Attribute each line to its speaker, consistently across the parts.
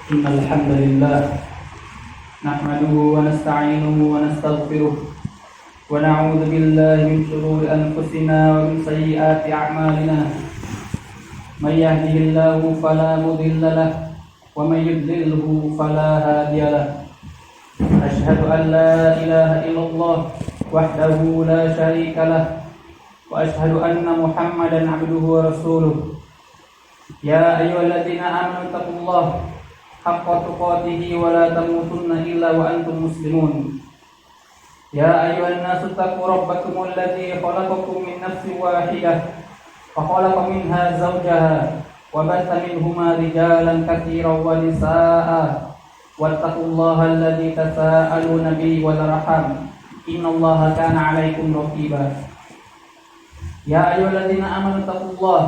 Speaker 1: إن الحمد لله نحمده ونستعينه ونستغفره ونعوذ بالله من شرور أنفسنا ومن سيئات أعمالنا. من يهده الله فلا مضل له ومن يضلله فلا هادي له. أشهد أن لا إله إلا الله وحده لا شريك له وأشهد أن محمدا عبده ورسوله. يا أيها الذين آمنوا اتقوا الله حق تقاته ولا تموتن إلا وأنتم مسلمون. يا أيها الناس اتقوا ربكم الذي خلقكم من نفس واحدة وخلق منها زوجها وبث منهما رجالا كثيرا ونساء واتقوا الله الذي تساءلون به والأرحام إن الله كان عليكم رقيبا. يا أيها الذين آمنوا اتقوا الله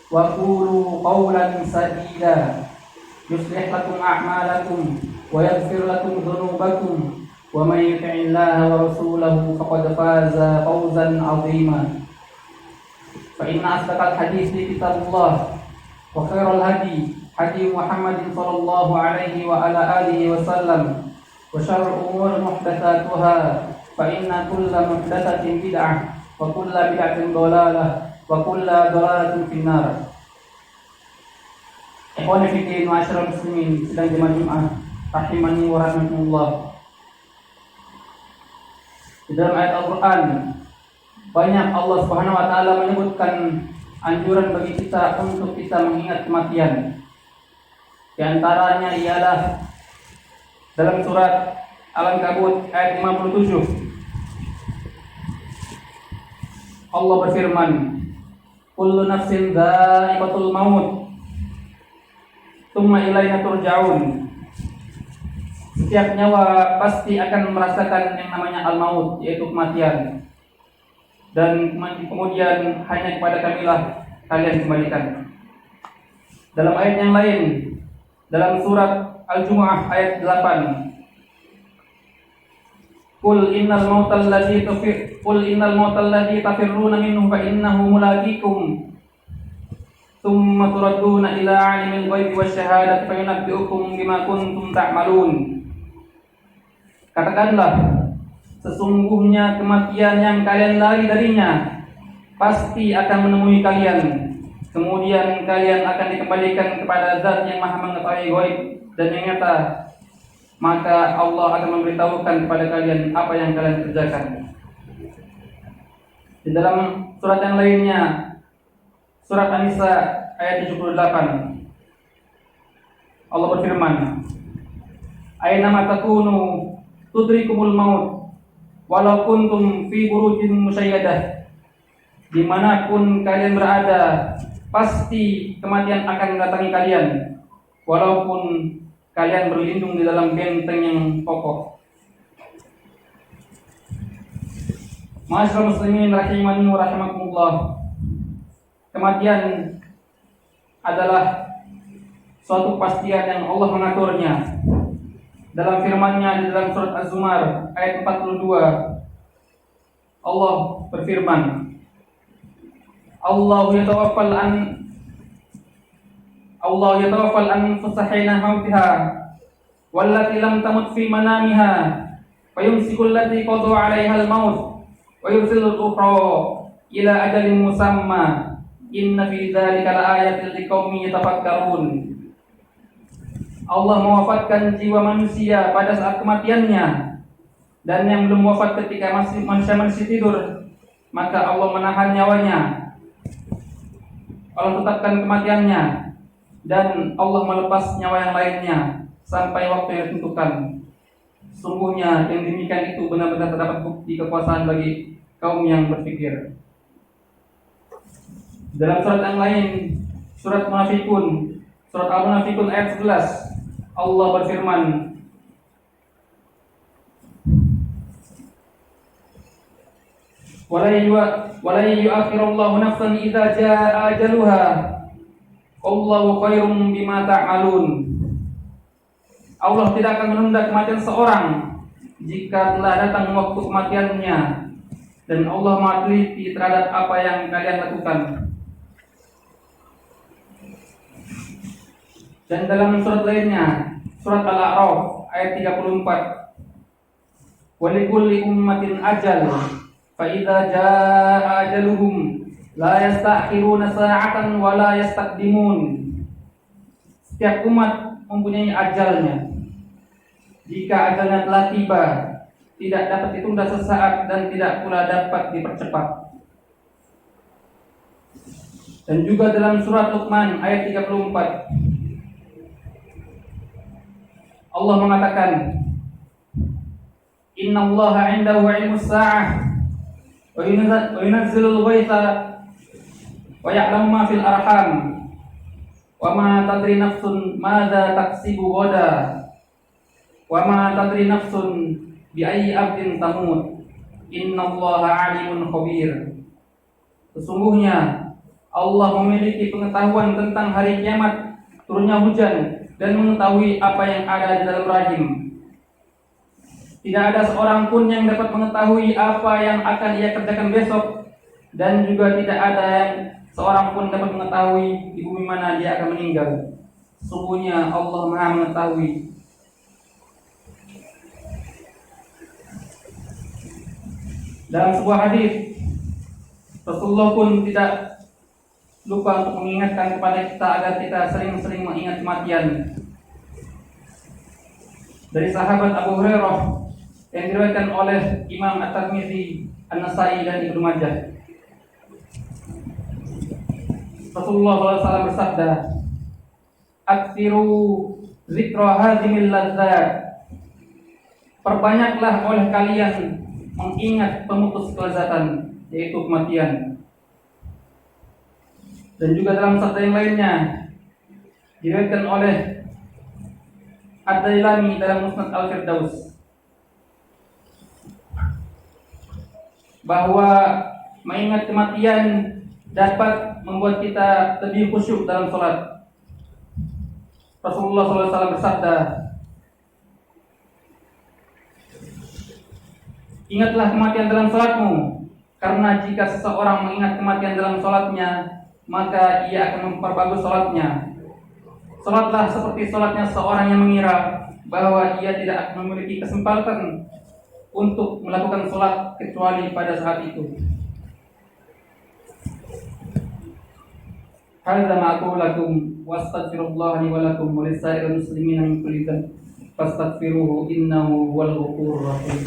Speaker 1: وقولوا قولا سديدا يصلح لكم أعمالكم ويغفر لكم ذنوبكم ومن يطع الله ورسوله فقد فاز فوزا عظيما. فإن أصدق الحديث كتاب الله وخير الهدي هدي محمد صلى الله عليه وعلى آله وسلم وشر الأمور محدثاتها فإن كل محدثة بدعة وكل بدعة ضلالة وكل ضلالة في النار. Ikhwan fillah wa asyrafil muslimin sedang jemaah Jumat rahimani wa rahmatullah. Di dalam ayat Al-Qur'an banyak Allah Subhanahu wa taala menyebutkan anjuran bagi kita untuk kita mengingat kematian. Di antaranya ialah dalam surat Al-Ankabut ayat 57. Allah berfirman, "Kullu nafsin dha'iqatul maut, tsumma ilaina turja'un." Setiap nyawa pasti akan merasakan yang namanya al-maut, yaitu kematian. Dan kemudian hanya kepada kamilah kalian kembalikan. Dalam ayat yang lain, dalam surat Al-Jumu'ah ayat 8, Qul innal mautal ladzi tafirruna minhu fa innahu mulaqikum tsumma turadduna ila 'alimil ghaibi wasyahadati fa yunabbi'ukum bima kuntum ta'malun. Katakanlah, sesungguhnya kematian yang kalian lari darinya pasti akan menemui kalian. Kemudian kalian akan dikembalikan kepada Zat yang Maha mengetahui ghaib dan yang nyata. Maka Allah akan memberitahukan kepada kalian apa yang kalian kerjakan. Di dalam surat yang lainnya, surat An-Nisa ayat 78, Allah berfirman, "Aina ma takunu tudrikumul maut walau kuntum fi burujin musyayyadah." Dimanapun kalian berada, pasti kematian akan mendatangi kalian, walaupun kalian berlindung di dalam benteng yang kokoh. Ma'asyiral muslimin rahimani wa rahimakumullah. Kematian adalah suatu kepastian yang Allah mengaturnya. Dalam firman-Nya di dalam surat Az-Zumar ayat 42, Allah berfirman, Allah yatawaffal anfusa hina mautiha wallati lam tamut fi manamiha fayumsiku allati qada 'alaiha al-maut wa yursilu al-ukhra ila ajalin musamma inna fi dzalika laayatin liqaumin yatafakkarun. Allah mewafatkan jiwa manusia pada saat kematiannya, dan yang belum wafat ketika manusia masih tidur, maka Allah menahan nyawanya. Allah tetapkan kematiannya, dan Allah melepas nyawa yang lainnya sampai waktu yang ditentukan. Sungguhnya yang demikian itu benar-benar terdapat bukti kekuasaan bagi kaum yang berpikir. Dalam surat yang lain, surat Munafikun, surat Al-Munafikun ayat 11, Allah berfirman, "Wala yu'akhirullahu nafsan idza jaa ajaluha. Allahu khairum bima ta'malun." Allah tidak akan menunda kematian seorang jika telah datang waktu kematiannya, dan Allah Maha teliti terhadap apa yang kalian lakukan. Dan dalam surat lainnya, surat Al-A'raf ayat 34. Walikulli ummatin ajal fa idza jaa ajaluhum la yastakhiruna sa'atan wa la yastaqdimun. Setiap umat mempunyai ajalnya. Jika ajalnya telah tiba, tidak dapat ditunda sesaat dan tidak pula dapat dipercepat. Dan juga dalam surat Luqman ayat 34, Allah mengatakan, Innallaha 'indahu 'ilmus sa'ah wa yunazzilul ghaitha wa ya'lamu ma fil arham wa ma tadri nafsun madza taksibu ghadan wa ma tadri nafsun bi ayyi ardin tamut innallaha 'alimun khabir. Sesungguhnya Allah memiliki pengetahuan tentang hari kiamat, turunnya hujan, dan mengetahui apa yang ada di dalam rahim. Tidak ada seorang pun yang dapat mengetahui apa yang akan ia kerjakan besok, dan juga tidak ada yang seorang pun dapat mengetahui di bumi mana dia akan meninggal. Sesungguhnya Allah Maha mengetahui. Dalam sebuah hadis, Rasulullah pun tidak lupa untuk mengingatkan kepada kita agar kita sering-sering mengingat kematian. Dari sahabat Abu Hurairah yang diriwayatkan oleh Imam At-Tirmidzi, An-Nasa'i dan Ibnu Majah, Rasulullah SAW bersabda, "Aktsiru zikra hadhimil ladzat." Perbanyaklah oleh kalian mengingat pemutus kelezatan, yaitu kematian. Dan juga dalam sabda yang lainnya diriwayatkan oleh Ad-Dailami dalam Musnad Al-Firdaus bahwa mengingat kematian dapat membuat kita lebih khusyuk dalam sholat. Rasulullah SAW bersabda, "Ingatlah kematian dalam sholatmu, karena jika seseorang mengingat kematian dalam sholatnya, maka ia akan memperbagus sholatnya. Sholatlah seperti sholatnya seorang yang mengira bahwa ia tidak akan memiliki kesempatan untuk melakukan sholat kecuali pada saat itu." Hadza ma aqulu lakum wastaghfirullah li wa lakum wa lisa'iril muslimina min kulli dhanb fastaghfiruhu innahu huwal ghafurur rahim.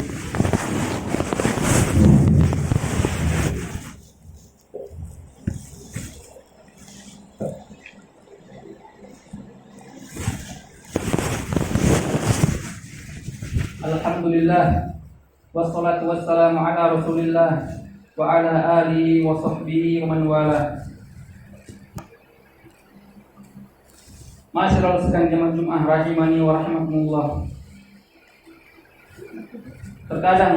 Speaker 1: Alhamdulillah, wassalatu wassalamu ala Rasulillah wa ala alihi wa sahbihi wa man wala. Masyaallah sekalian jemaah Jumat rahimani wa rahmatullah. Terkadang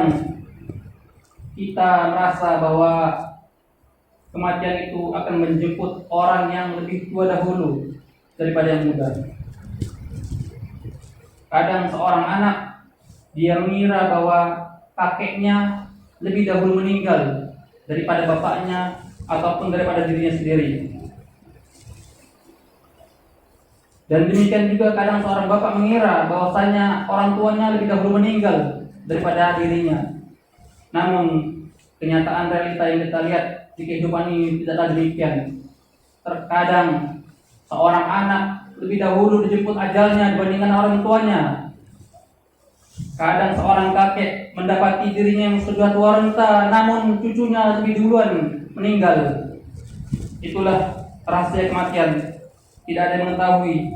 Speaker 1: kita merasa bahwa kematian itu akan menjemput orang yang lebih tua dahulu daripada yang muda. Kadang seorang anak dia mengira bahwa kakeknya lebih dahulu meninggal daripada bapaknya ataupun daripada dirinya sendiri. Dan demikian juga kadang seorang bapak mengira bahwasanya orang tuanya lebih dahulu meninggal daripada dirinya. Namun kenyataan realita yang kita lihat di kehidupan ini tidaklah demikian. Terkadang seorang anak lebih dahulu dijemput ajalnya dibandingkan orang tuanya. Kadang seorang kakek mendapati dirinya yang sudah tua renta, namun cucunya lebih duluan meninggal. Itulah rahasia kematian. Tidak ada yang mengetahui.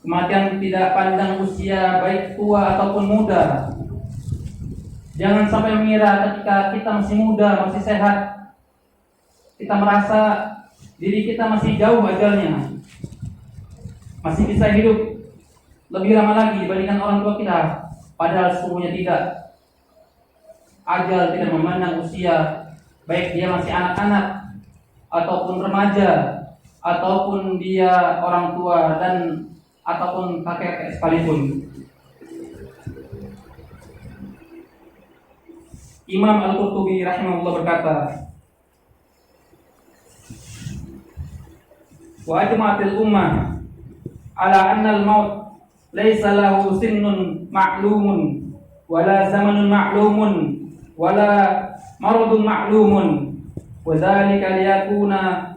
Speaker 1: Kematian tidak pandang usia, baik tua ataupun muda. Jangan sampai mengira ketika kita masih muda, masih sehat, kita merasa diri kita masih jauh ajalnya, masih bisa hidup lebih lama lagi dibandingkan orang tua kita. Padahal sesungguhnya tidak. Ajal tidak memandang usia, baik dia masih anak-anak ataupun remaja, ataupun dia orang tua dan ataupun kakek-kakek sekalipun. Imam Al-Qurtubi rahimahullah berkata, "Wa ajma'atil ummah ala anna al-maut laysa lahu sinnun ma'lumun wala zamanun ma'lumun wala maradun ma'lumun wa dzalika liyakuna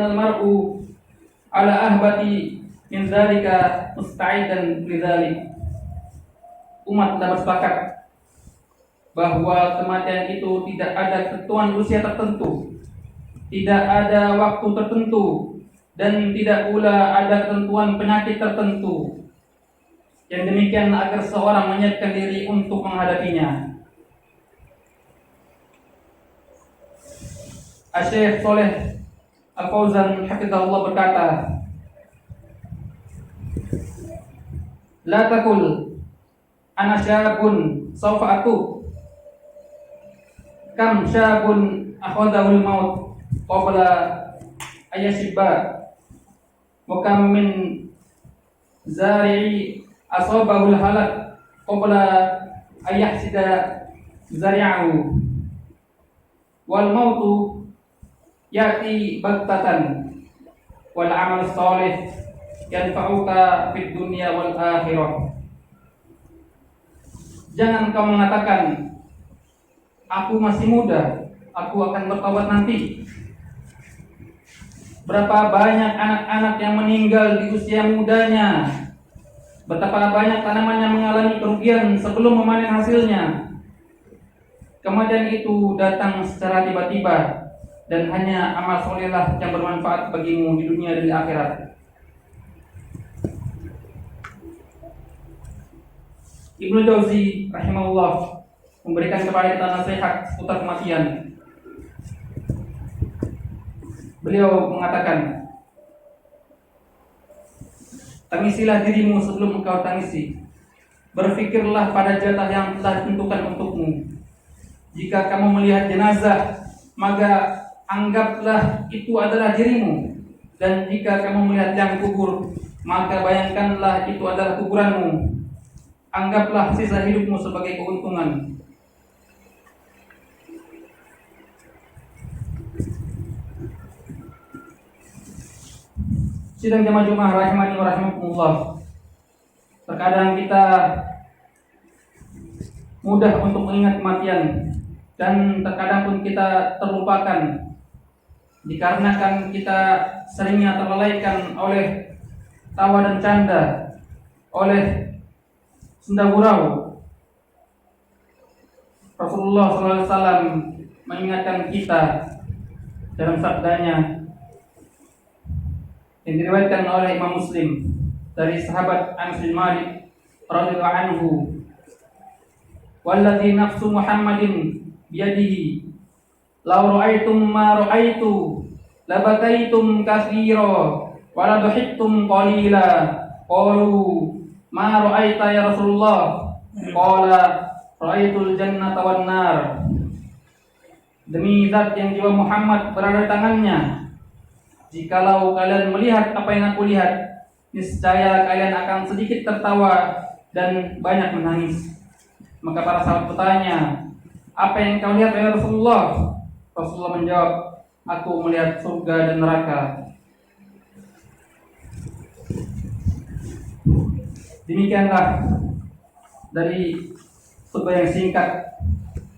Speaker 1: al-mar'u ala ahbati min dzalika musta'idan lidzalik. Umat telah bersepakat bahwa kematian itu tidak ada ketentuan usia tertentu, tidak ada waktu tertentu, dan tidak pula ada ketentuan penyakit tertentu. Yang demikian agar seorang menyiapkan diri untuk menghadapinya. Asy-Syaikh Shalih Al-Fauzan hafizahullah berkata, la taqul ana syabun sawfa atu kam syabun akhadahul maut qabla ayashibba wa kam min zari'i asabahul halak qabla ayahsida zari'ahu wal mautu yati baghtatan wal amal shalih yanfa'uka fid dunya wal akhirah. Jangan kau mengatakan, aku masih muda, aku akan bertaubat nanti. Berapa banyak anak-anak yang meninggal di usia mudanya, betapa banyak tanaman yang mengalami kerugian sebelum memanen hasilnya. Kematian itu datang secara tiba-tiba, dan hanya amal solehlah yang bermanfaat bagimu di dunia dan di akhirat. Ibnu Jauzi rahimahullah memberikan kepada kita nasihat seputar kematian. Beliau mengatakan, tangisilah dirimu sebelum engkau tangisi. Berfikirlah pada jatah yang telah ditentukan untukmu. Jika kamu melihat jenazah, maka anggaplah itu adalah dirimu. Dan jika kamu melihat liang kubur, maka bayangkanlah itu adalah kuburanmu. Anggaplah sisa hidupmu sebagai keuntungan. Sidang jamaah Jumat rahimani wa rahimakumullah. Terkadang kita mudah untuk mengingat kematian, dan terkadang pun kita terlupakan dikarenakan kita seringnya terlelaikan oleh tawa dan canda, oleh senda gurau. Rasulullah SAW mengingatkan kita dalam sabdanya yang diriwayatkan oleh Imam Muslim dari sahabat Anas bin Malik radhiyallahu anhu, "Walladzi nafsu Muhammadin biyadihi law ra'aitum ma ra'aitu labakaitum katsira wa la dhahiktum qalila." Qalu, "Ma ra'aita ya Rasulullah?" Qala, "Ra'aitul jannata wan nar." Demi zat yang jiwa Muhammad berada di tangannya, jikalau kalian melihat apa yang aku lihat, niscaya kalian akan sedikit tertawa dan banyak menangis. Maka para sahabat bertanya, "Apa yang kau lihat ya Rasulullah?" Rasulullah menjawab, "Aku melihat surga dan neraka." Demikianlah dari khutbah yang singkat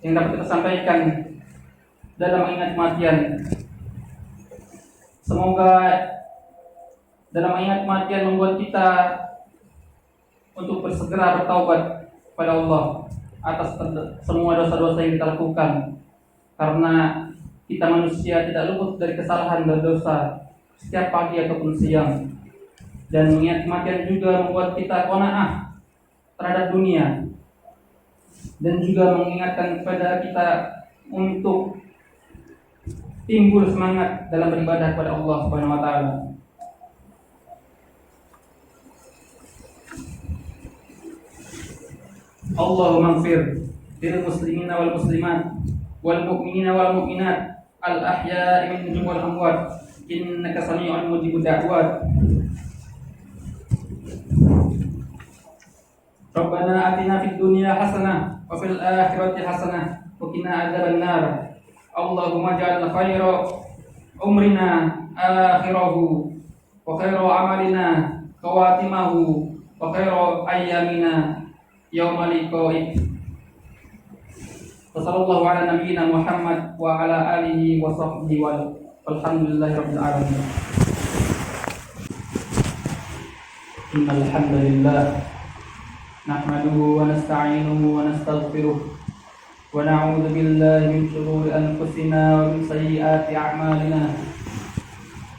Speaker 1: yang dapat kita sampaikan dalam mengingat kematian. Semoga dalam mengingat kematian membuat kita untuk bersegera bertaubat kepada Allah atas semua dosa-dosa yang kita lakukan, karena kita manusia tidak luput dari kesalahan dan dosa setiap pagi ataupun siang. Dan mengingat kematian juga membuat kita qanaah terhadap dunia, dan juga mengingatkan kepada kita untuk timbul semangat dalam beribadah kepada Allah Subhanahu wa taala. Allahumma ighfir lil muslimina wal muslimat wal mu'minina wal mu'minat al ahya'i minhum wal amwat innaka sami'un mujibud da'wat. Rabbana atina fid dunya hasanah wa fil akhirati hasanah wa qina adzabannar. Allahumma ja'al khaira أمرنا آخره وخير عملنا خواتمه وخير أيامنا يوم لقائك. وصلى الله على نبينا محمد وعلى آله وصحبه والحمد لله رب العالمين. إن الحمد لله نحمده ونستعينه ونستغفره ونعوذ بالله من شرور أنفسنا ومن سيئات أعمالنا.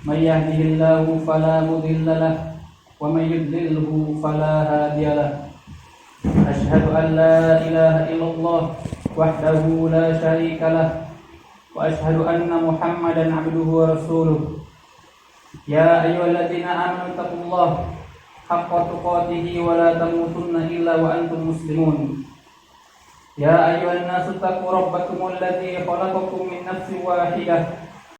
Speaker 1: من يهده الله فلا مضل له ومن يضلله فلا هادي له. أشهد أن لا إله إلا الله وحده لا شريك له وأشهد أن محمدا عبده ورسوله. يا أيها الذين آمنوا اتقوا الله حق تقاته ولا تموتن إلا وأنتم مسلمون. يا أيها الناس اتقوا ربكم الذي خلقكم من نفس واحدة